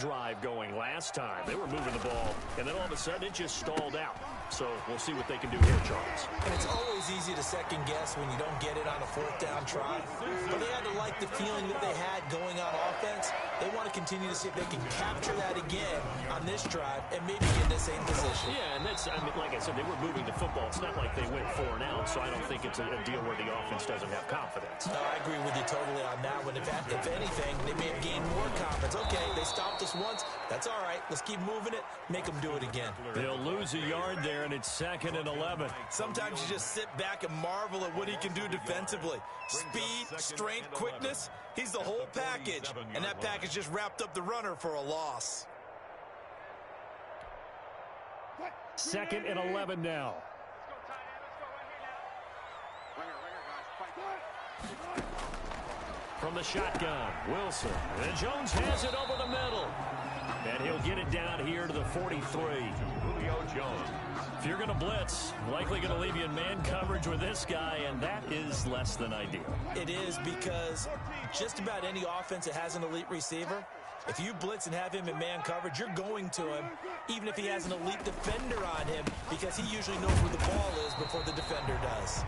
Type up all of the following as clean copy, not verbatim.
drive going last time. They were moving the ball, and then all of a sudden it just stalled out. So we'll see what they can do here, Charles. And it's always easy to second guess when you don't get it on a fourth down try. But they had to like the feeling that they had going on offense. They want to continue to see if they can capture that again on this drive and maybe get in the same position. Yeah, and that's, I mean, like I said, they were moving the football. It's not like they went 4 and out, so I don't think it's a deal where the offense doesn't have confidence. No, I agree with you totally on that one. If anything, they may have gained more confidence. Okay, they stopped us once. That's all right. Let's keep moving it. Make them do it again. They'll lose a yard there, and it's 2nd and 11. Sometimes you just sit back and marvel at what he can do defensively. Speed, strength, quickness. He's the whole package. And that package just wrapped up the runner for a loss. 2nd and 11 now. From the shotgun, Wilson. And Jones has it over the middle. And he'll get it down here to the 43. Julio Jones. If you're going to blitz, likely going to leave you in man coverage with this guy, and that is less than ideal. It is, because just about any offense that has an elite receiver, if you blitz and have him in man coverage, you're going to him, even if he has an elite defender on him, because he usually knows where the ball is before the defender does.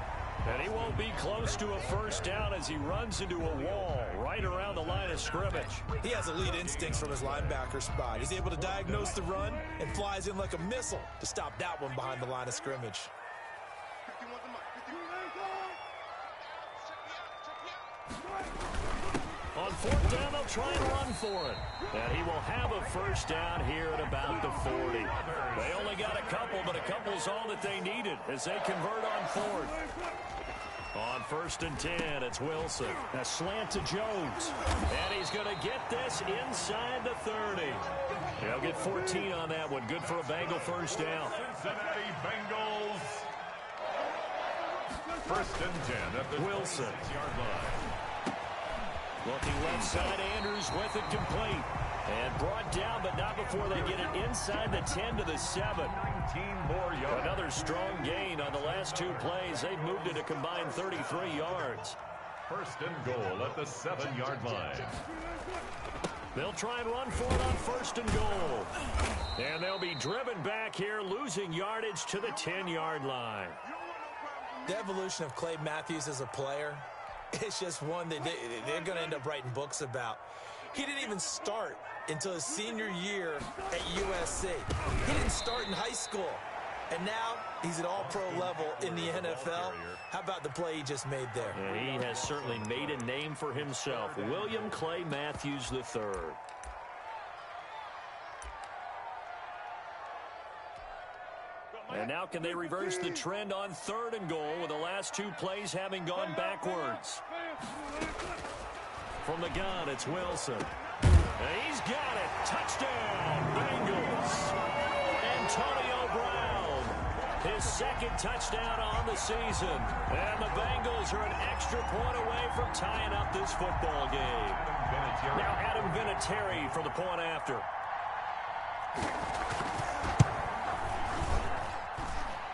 And he won't be close to a first down as he runs into a wall right around the line of scrimmage. He has elite instincts from his linebacker spot. He's able to diagnose the run and flies in like a missile to stop that one behind the line of scrimmage. On 4th down, they'll try and run for it. And he will have a first down here at about the 40. They only got a couple, but a couple's all that they needed as they convert on 4th. On 1st and 10, it's Wilson. A slant to Jones. And he's going to get this inside the 30. He'll get 14 on that one. Good for a Bengal first down. Cincinnati Bengals. 1st and 10 at the Wilson. 26-yard line. Looking left side, Andrews with it complete. And brought down, but not before they get it inside the 10 to the 7. 19 more yards. Another strong gain on the last 2 plays. They've moved it a combined 33 yards. 1st and goal at the 7-yard line. They'll try and run for it on 1st and goal. And they'll be driven back here, losing yardage to the 10-yard line. The evolution of Clay Matthews as a player, it's just one that they're going to end up writing books about. He didn't even start until his senior year at USC. He didn't start in high school. And now he's at all-pro level in the NFL. How about the play he just made there? Yeah, he has certainly made a name for himself. William Clay Matthews III. And now can they reverse the trend on 3rd and goal with the last 2 plays having gone backwards? From the gun, it's Wilson. And he's got it. Touchdown, Bengals. Antonio Brown, his 2nd touchdown on the season. And the Bengals are an extra point away from tying up this football game. Now Adam Vinatieri for the point after.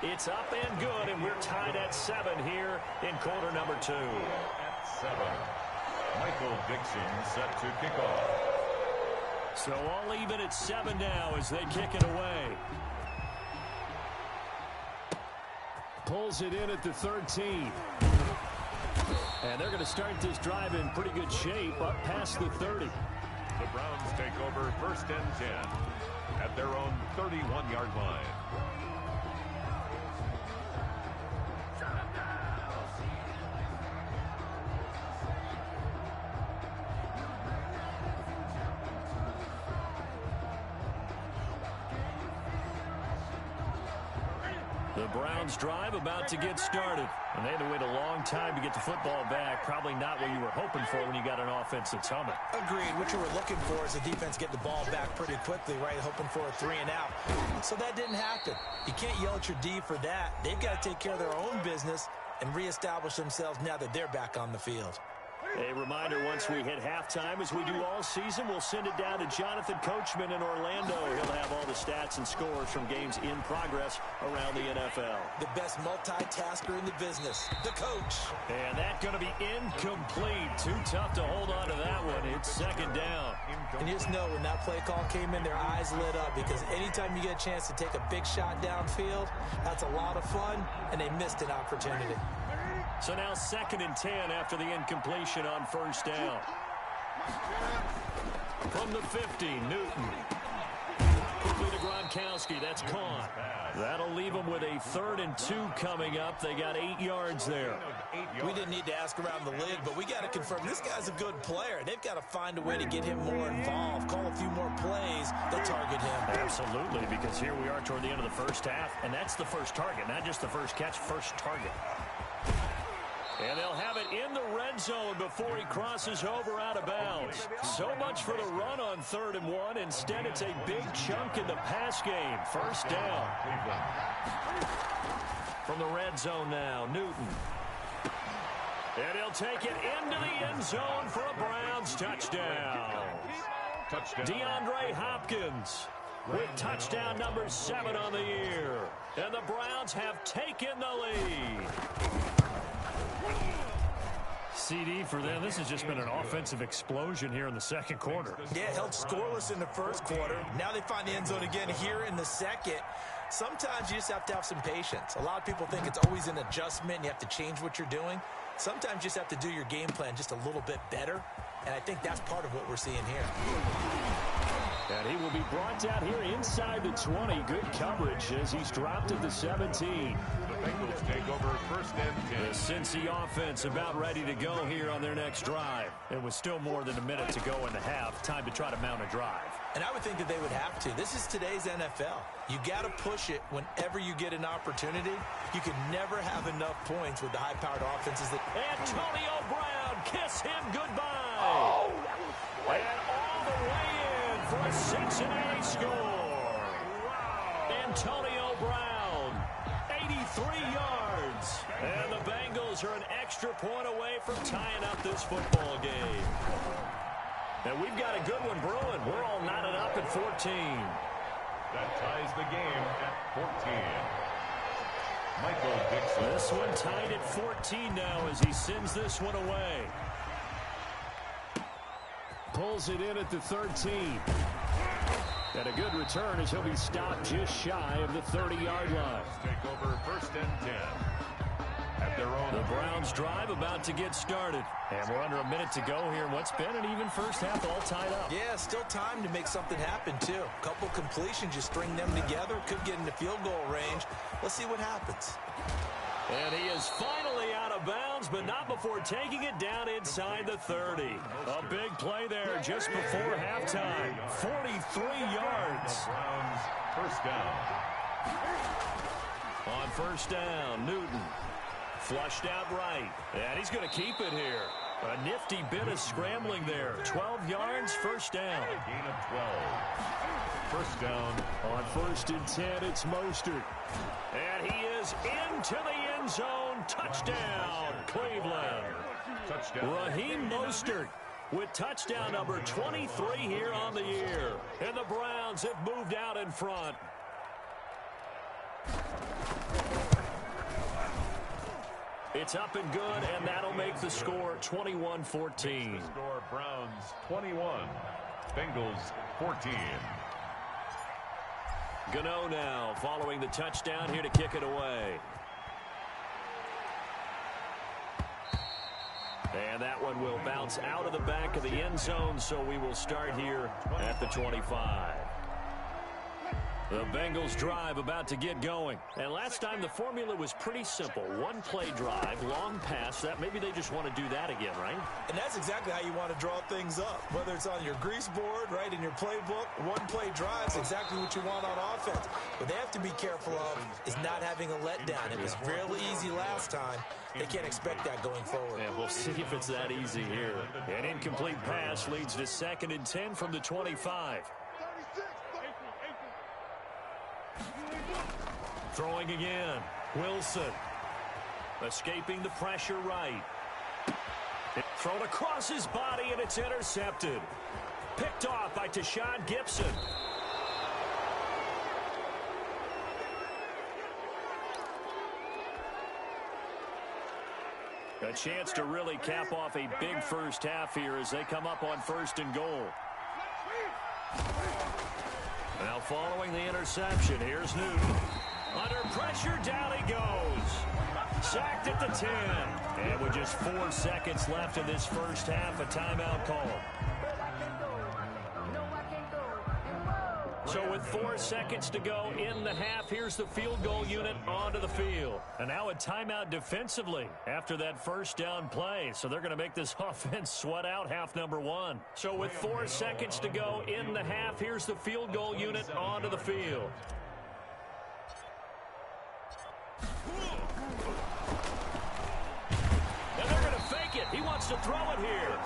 It's up and good, and we're tied at 7 here in quarter number 2. At 7, Michael Dixon set to kick off. So all even at 7 now as they kick it away. Pulls it in at the 13. And they're going to start this drive in pretty good shape up past the 30. The Browns take over 1st and 10 at their own 31-yard line. The Browns drive about to get started. And they had to wait a long time to get the football back. Probably not what you were hoping for when you got an offense that's humming. Agreed. What you were looking for is the defense get the ball back pretty quickly, right? Hoping for a 3 and out. So that didn't happen. You can't yell at your D for that. They've got to take care of their own business and reestablish themselves now that they're back on the field. A reminder, once we hit halftime, as we do all season, we'll send it down to Jonathan Coachman in Orlando. He'll have all the stats and scores from games in progress around the NFL. The best multitasker in the business, the coach. And that's going to be incomplete. Too tough to hold on to that one. It's 2nd down. And you just know when that play call came in, their eyes lit up, because anytime you get a chance to take a big shot downfield, that's a lot of fun, and they missed an opportunity. So now 2nd and 10 after the incompletion on first down. From the 50, Newton. Quickly to Gronkowski. That's caught. That'll leave them with a 3rd and 2 coming up. They got 8 yards there. We didn't need to ask around the league, but we got to confirm this guy's a good player. They've got to find a way to get him more involved, call a few more plays that target him. Absolutely, because here we are toward the end of the first half, and that's the first target, not just the first catch, first target. And they'll have it in the red zone before he crosses over out of bounds. So much for the run on 3rd and 1. Instead, it's a big chunk in the pass game. First down. From the red zone now, Newton. And he'll take it into the end zone for a Browns touchdown. DeAndre Hopkins with touchdown number 7 on the year. And the Browns have taken the lead. CD for them. This has just been an offensive explosion here in the second quarter. Yeah, held scoreless in the first quarter. Now they find the end zone again here in the second. Sometimes you just have to have some patience. A lot of people think it's always an adjustment and you have to change what you're doing. Sometimes you just have to do your game plan just a little bit better. And I think that's part of what we're seeing here. And he will be brought down here inside the 20. Good coverage as he's dropped at the 17. The Bengals take over 1st and 10. The Cincy offense about ready to go here on their next drive. It was still more than a minute to go in the half. Time to try to mount a drive. And I would think that they would have to. This is today's NFL. You got to push it whenever you get an opportunity. You can never have enough points with the high-powered offenses. Antonio Brown, kiss him goodbye. Oh. And all the way in for a Cincinnati score. Antonio Brown, 83 yards. And the Bengals are an extra point away from tying up this football game. And we've got a good one brewing. We're all knotted up at 14. That ties the game at 14. Michael Dixon. This one tied at 14 now as he sends this one away. Pulls it in at the 13. And a good return as he'll be stopped just shy of the 30-yard line. Take over 1st and 10. At their own. The Browns drive about to get started. And we're under a minute to go here in what's been an even first half, all tied up. Yeah, still time to make something happen, too. A couple completions, you string them together, could get into field goal range. Let's see what happens. And he is finally out of bounds, but not before taking it down inside the 30. A big play there just before halftime. 43 yards. Browns 1st down. On 1st down, Newton. Flushed out right. And he's going to keep it here. A nifty bit of scrambling there. 12 yards, 1st down. Gain of 12. 1st down. On 1st and 10, it's Mostert. And he is into the end zone. Touchdown, Cleveland. Touchdown. Raheem Mostert with touchdown number 23 here on the year. And the Browns have moved out in front. It's up and good, and that'll make the score 21-14. Score Browns 21, Bengals 14. Gano now following the touchdown here to kick it away. And that one will bounce out of the back of the end zone, so we will start here at the 25. The Bengals drive about to get going. And last time the formula was pretty simple. One play drive, long pass. That maybe they just want to do that again, right? And that's exactly how you want to draw things up. Whether it's on your grease board, right, in your playbook, one play drive is exactly what you want on offense. What they have to be careful of is not having a letdown. It was really easy last time. They can't expect that going forward. And we'll see if it's that easy here. An incomplete pass leads to 2nd and 10 from the 25. Throwing again. Wilson. Escaping the pressure right. Thrown across his body, and it's intercepted. Picked off by Tashawn Gibson. A chance to really cap off a big first half here as they come up on 1st and goal. Now following the interception, here's Newton. Under pressure, down he goes. Sacked at the 10. And with just 4 seconds left in this first half, a timeout call. So with 4 seconds to go in the half, here's the field goal unit onto the field. And now a timeout defensively after that first down play. So they're going to make this offense sweat out half number 1. So with 4 seconds to go in the half, here's the field goal unit onto the field. And they're going to fake it. He wants to throw it here.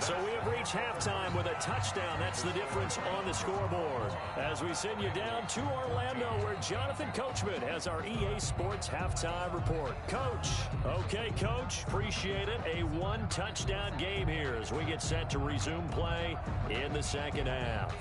So we have reached halftime with a touchdown. That's the difference on the scoreboard. As we send you down to Orlando, where Jonathan Coachman has our EA Sports halftime report. Coach. Okay, Coach. Appreciate it. A 1-touchdown game here as we get set to resume play in the second half.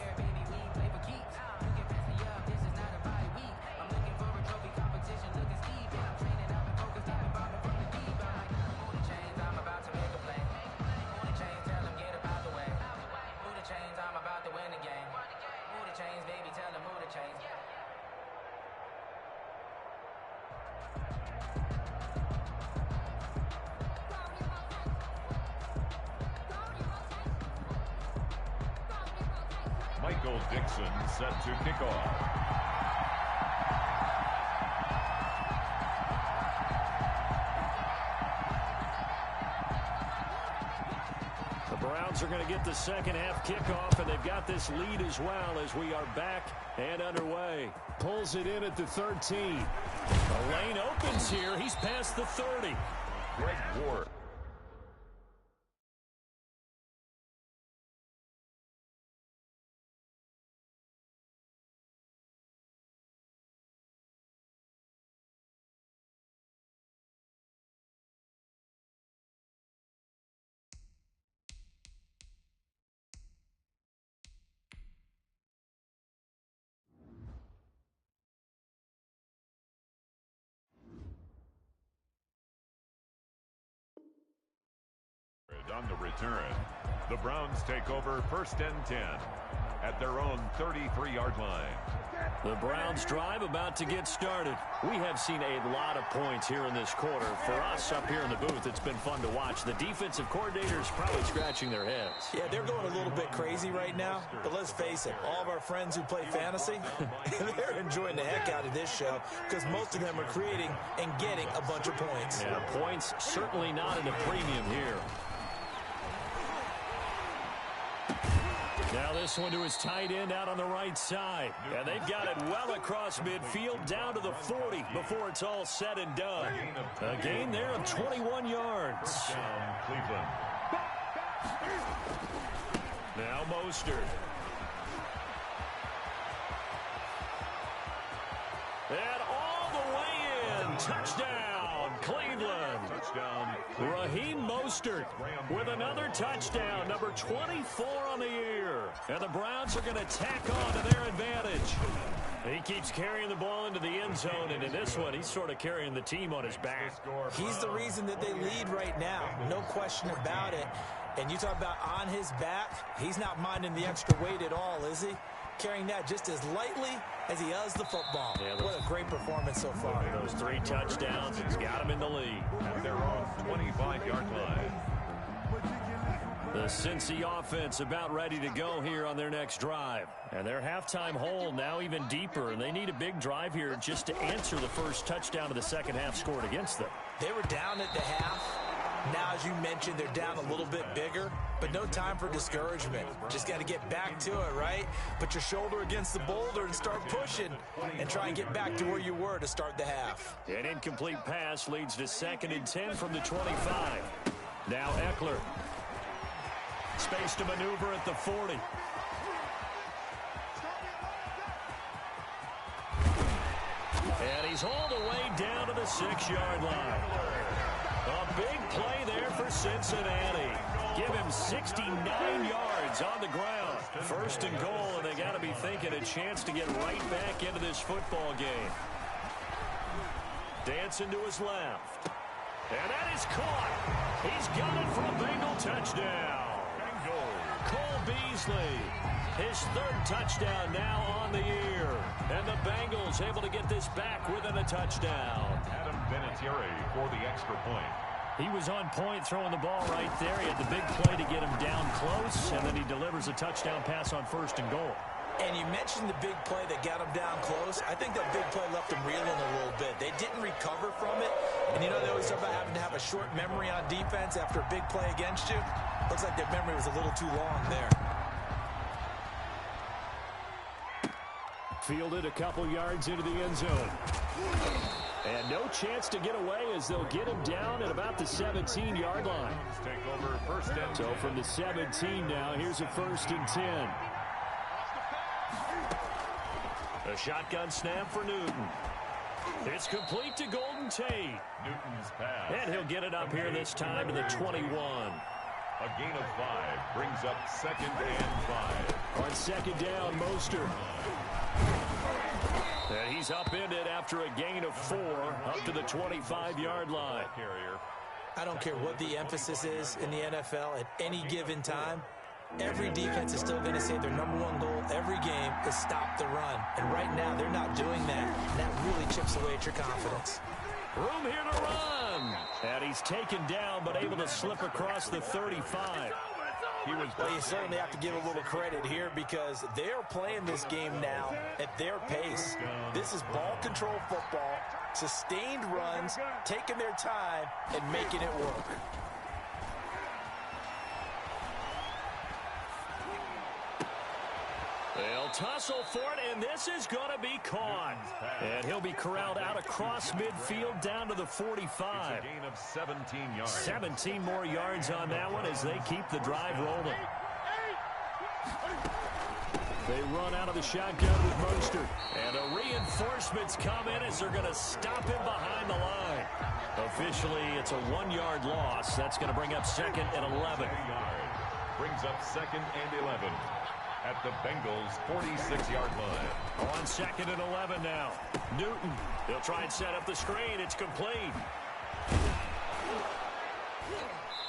Dixon set to kick off. The Browns are going to get the second half kickoff, and they've got this lead as well as we are back and underway. Pulls it in at the 13. The lane opens here. He's past the 30. Greg Ward. On the return, the Browns take over 1st and 10 at their own 33-yard line. The Browns drive about to get started. We have seen a lot of points here in this quarter. For us up here in the booth, it's been fun to watch. The defensive coordinators probably scratching their heads. Yeah, they're going a little bit crazy right now. But let's face it, all of our friends who play fantasy, they're enjoying the heck out of this show because most of them are creating and getting a bunch of points. Yeah, points certainly not at a premium here. Now this one to his tight end out on the right side. And they've got it well across midfield down to the 40 before it's all said and done. A gain there of 21 yards. Cleveland. Now Mostert. And all the way in. Touchdown, Cleveland. Touchdown. Raheem Mostert with another touchdown, number 24 on the year. And the Browns are going to tack on to their advantage. He keeps carrying the ball into the end zone, and in this one, he's sort of carrying the team on his back. He's the reason that they lead right now. No question about it. And you talk about on his back, he's not minding the extra weight at all, is he? Carrying that just as lightly as he does the football. Yeah, what a great performance so far. Those 3 touchdowns, he's got him in the lead. At their own 25-yard line. The Cincy offense about ready to go here on their next drive. And their halftime hole now even deeper, and they need a big drive here just to answer the first touchdown of the second half scored against them. They were down at the half. Now, as you mentioned, they're down a little bit bigger, but no time for discouragement. Just got to get back to it, right? Put your shoulder against the boulder and start pushing and try and get back to where you were to start the half. An incomplete pass leads to 2nd and 10 from the 25. Now Eckler. Space to maneuver at the 40. And he's all the way down to the 6-yard line. A big play there for Cincinnati. Give him 69 yards on the ground. 1st and goal, and they got to be thinking a chance to get right back into this football game. Dancing to his left. And that is caught. He's got it for a Bengal touchdown. Cole Beasley His third touchdown now on the year. And the Bengals able to get this back within a touchdown. Adam Vinatieri for the extra point. He was on point throwing the ball right there. He had the big play to get him down close, and then he delivers a touchdown pass on 1st and goal. And you mentioned the big play that got him down close. I think that big play left him reeling a little bit. They didn't recover from it. And you know they always talk about having to have a short memory on defense after a big play against you? Looks like their memory was a little too long there. Fielded a couple yards into the end zone. And no chance to get away as they'll get him down at about the 17-yard line. Take over 1st and 10. So from the 17 now, here's a 1st and 10. A shotgun snap for Newton. It's complete to Golden Tate. Newton's pass. And he'll get it up here this time to the 21. A gain of 5 brings up 2nd and 5. On 2nd down, Mostert. And he's upended after a gain of 4 up to the 25-yard line. I don't care what the emphasis is in the NFL at any given time. Every defense is still going to say their #1 goal every game is stop the run. And right now, they're not doing that. And that really chips away at your confidence. Room here to run. And he's taken down, but able to slip across the 35. Well, you certainly have to give a little credit here because they're playing this game now at their pace. This is ball control football, sustained runs, taking their time, and making it work. They'll tussle for it, and this is going to be caught. And he'll be corralled out across midfield down to the 45. It's a gain of 17 yards. 17 more yards on that one as they keep the drive rolling. They run out of the shotgun with Mostert. And the reinforcements come in as they're going to stop him behind the line. Officially, it's a 1-yard loss. That's going to bring up 2nd and 11. Brings up 2nd and 11. At the Bengals' 46-yard line. On 2nd and 11 now. Newton. He'll try and set up the screen. It's complete.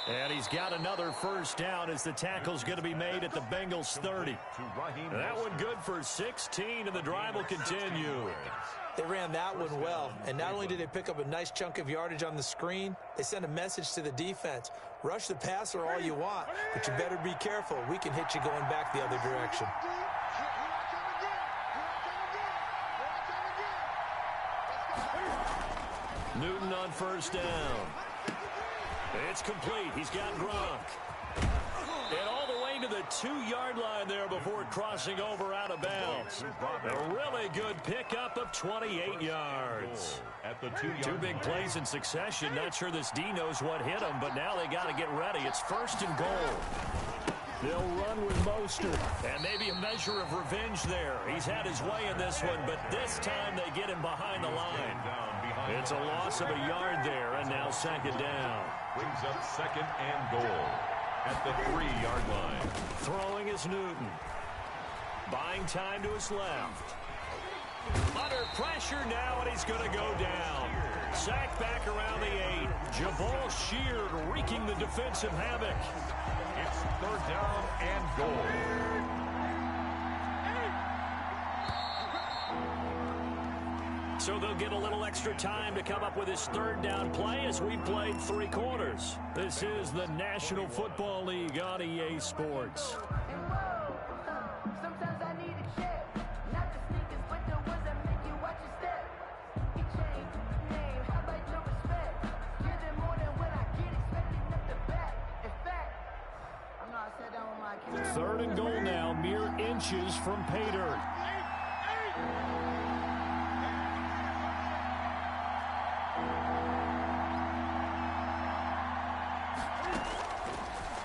And he's got another 1st down as the tackle's going to be made at the Bengals' 30. That one good for 16, and the drive will continue. They ran that one well, and not only did they pick up a nice chunk of yardage on the screen, they sent a message to the defense. Rush the passer all you want, but you better be careful. We can hit you going back the other direction. Newton on 1st down. It's complete. He's got Gronk. And all the way to the 2-yard line there before crossing over out of bounds. A really good pickup of 28 yards. At the 2 big plays in succession. Not sure this D knows what hit him, but now they got to get ready. It's 1st and goal. They'll run with Mostert. And maybe a measure of revenge there. He's had his way in this one, but this time they get him behind the line. It's a loss of a yard there, and now 2nd down. Brings up 2nd and goal. At the 3-yard line. Throwing is Newton. Buying time to his left. Under pressure now, and he's going to go down. Sacked back around the 8. Jabal Sheard wreaking the defensive havoc. It's 3rd down and goal. So they'll get a little extra time to come up with his 3rd down play as we've played 3 quarters. This is the National Football League on EA Sports. Third and goal now, mere inches from pay dirt.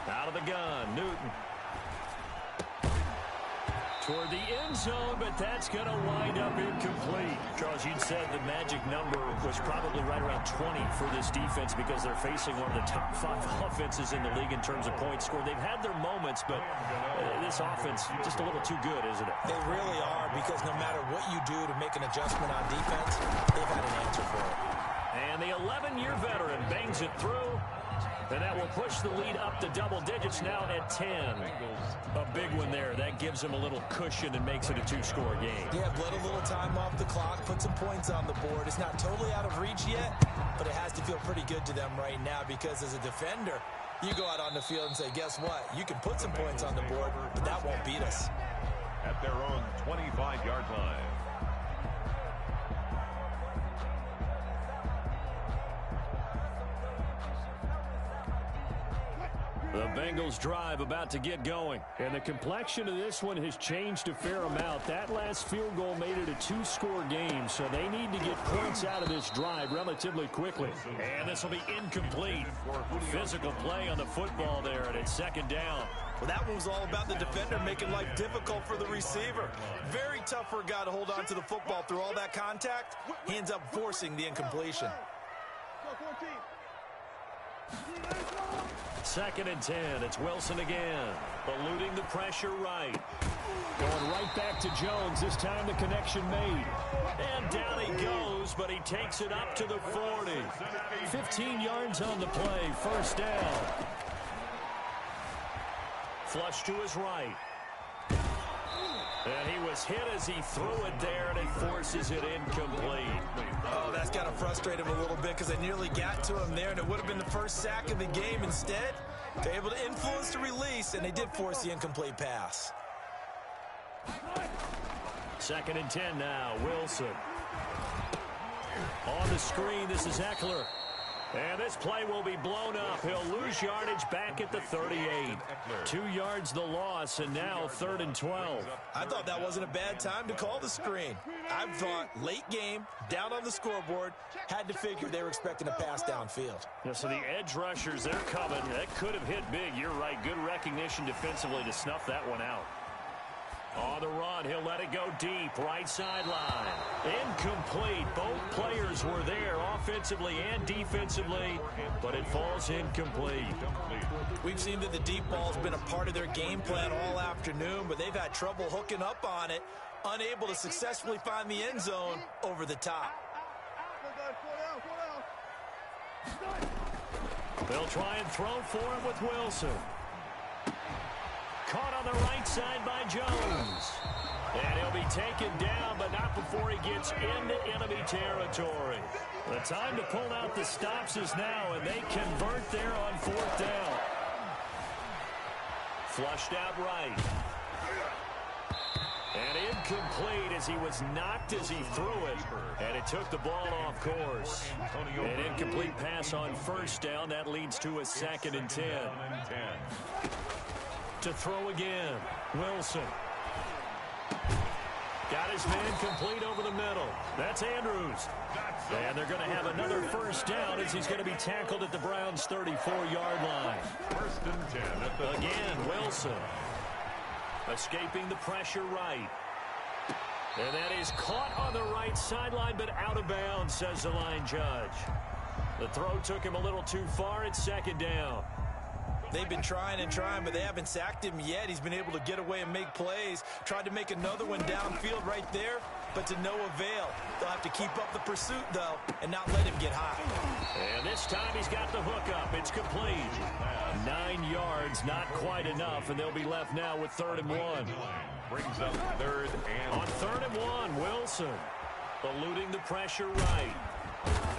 Out of the gun, Newton. Toward the end zone, but that's going to wind up incomplete. Charles, you'd said the magic number was probably right around 20 for this defense because they're facing one of the top 5 offenses in the league in terms of points scored. They've had their moments, but this offense just a little too good, isn't it? They really are, because no matter what you do to make an adjustment on defense, they've had an answer for it. And the 11-year veteran bangs it through. And that will push the lead up to double digits now at 10. A big one there. That gives them a little cushion and makes it a 2-score game. Yeah, bled a little time off the clock, put some points on the board. It's not totally out of reach yet, but it has to feel pretty good to them right now because as a defender, you go out on the field and say, guess what? You can put some points on the board, but that won't beat us. At their own 25-yard line. The Bengals drive about to get going. And the complexion of this one has changed a fair amount. That last field goal made it a 2-score game, so they need to get points out of this drive relatively quickly. And this will be incomplete. Physical play on the football there, and it's second down. Well, that one was all about the defender making life difficult for the receiver. Very tough for a guy to hold on to the football through all that contact. He ends up forcing the incompletion. Second and 10. It's Wilson again. Eluding the pressure right. Going right back to Jones. This time the connection made. And down he goes, but he takes it up to the 40. 15 yards on the play. First down. Flush to his right. And he was hit as he threw it there, and it forces it incomplete. Oh, that's got to frustrate him a little bit because they nearly got to him there, and it would have been the first sack of the game. Instead, they're able to influence the release, and they did force the incomplete pass. Second and 10 now. Wilson. On the screen, this is Eckler. And this play will be blown up. He'll lose yardage back at the 38. 2 yards the loss, and now 3rd and 12. I thought that wasn't a bad time to call the screen. I thought late game, down on the scoreboard, had to figure they were expecting a pass downfield. Yeah, so the edge rushers, they're coming. That could have hit big. You're right. Good recognition defensively to snuff that one out. On the run, he'll let it go deep, right sideline. Incomplete. Both players were there offensively and defensively, but it falls incomplete. We've seen that the deep ball's been a part of their game plan all afternoon, but they've had trouble hooking up on it, unable to successfully find the end zone over the top. They'll try and throw for it with Wilson. Caught on the right side by Jones. And he'll be taken down, but not before he gets into enemy territory. The time to pull out the stops is now, and they convert there on 4th down. Flushed out right. And incomplete as he was knocked as he threw it. And it took the ball off course. An incomplete pass on 1st down. That leads to a 2nd and 10. To throw again. Wilson. Got his man complete over the middle. That's Andrews. And they're going to have another 1st down as he's going to be tackled at the Browns' 34-yard line. 1st and 10. Again, Wilson. Escaping the pressure right. And that is caught on the right sideline, but out of bounds, says the line judge. The throw took him a little too far. It's 2nd down. They've been trying and trying, but they haven't sacked him yet. He's been able to get away and make plays. Tried to make another one downfield right there, but to no avail. They'll have to keep up the pursuit, though, and not let him get high. And this time he's got the hook up. It's complete. 9 yards, not quite enough, and they'll be left now with 3rd and 1. Brings up 3rd and... On 3rd and 1, Wilson eluding the pressure right.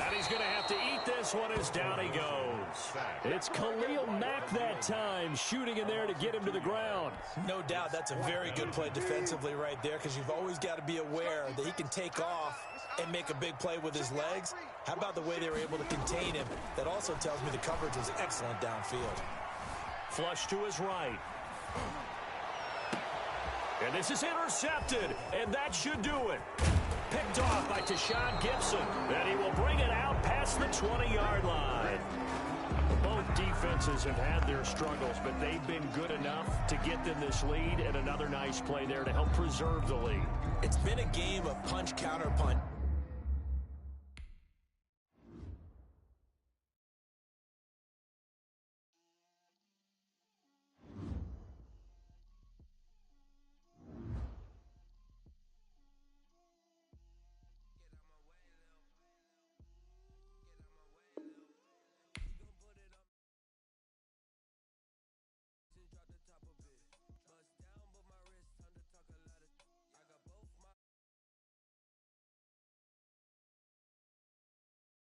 And he's going to have to eat this one as down he goes. It's Khalil Mack that time, shooting in there to get him to the ground. No doubt that's a very good play defensively right there because you've always got to be aware that he can take off and make a big play with his legs. How about the way they were able to contain him? That also tells me the coverage was excellent downfield. Flush to his right. And this is intercepted, and that should do it. Picked off by Tashawn Gibson, and he will bring it out past the 20-yard line. Both defenses have had their struggles, but they've been good enough to get them this lead, and another nice play there to help preserve the lead. It's been a game of punch, counter punch.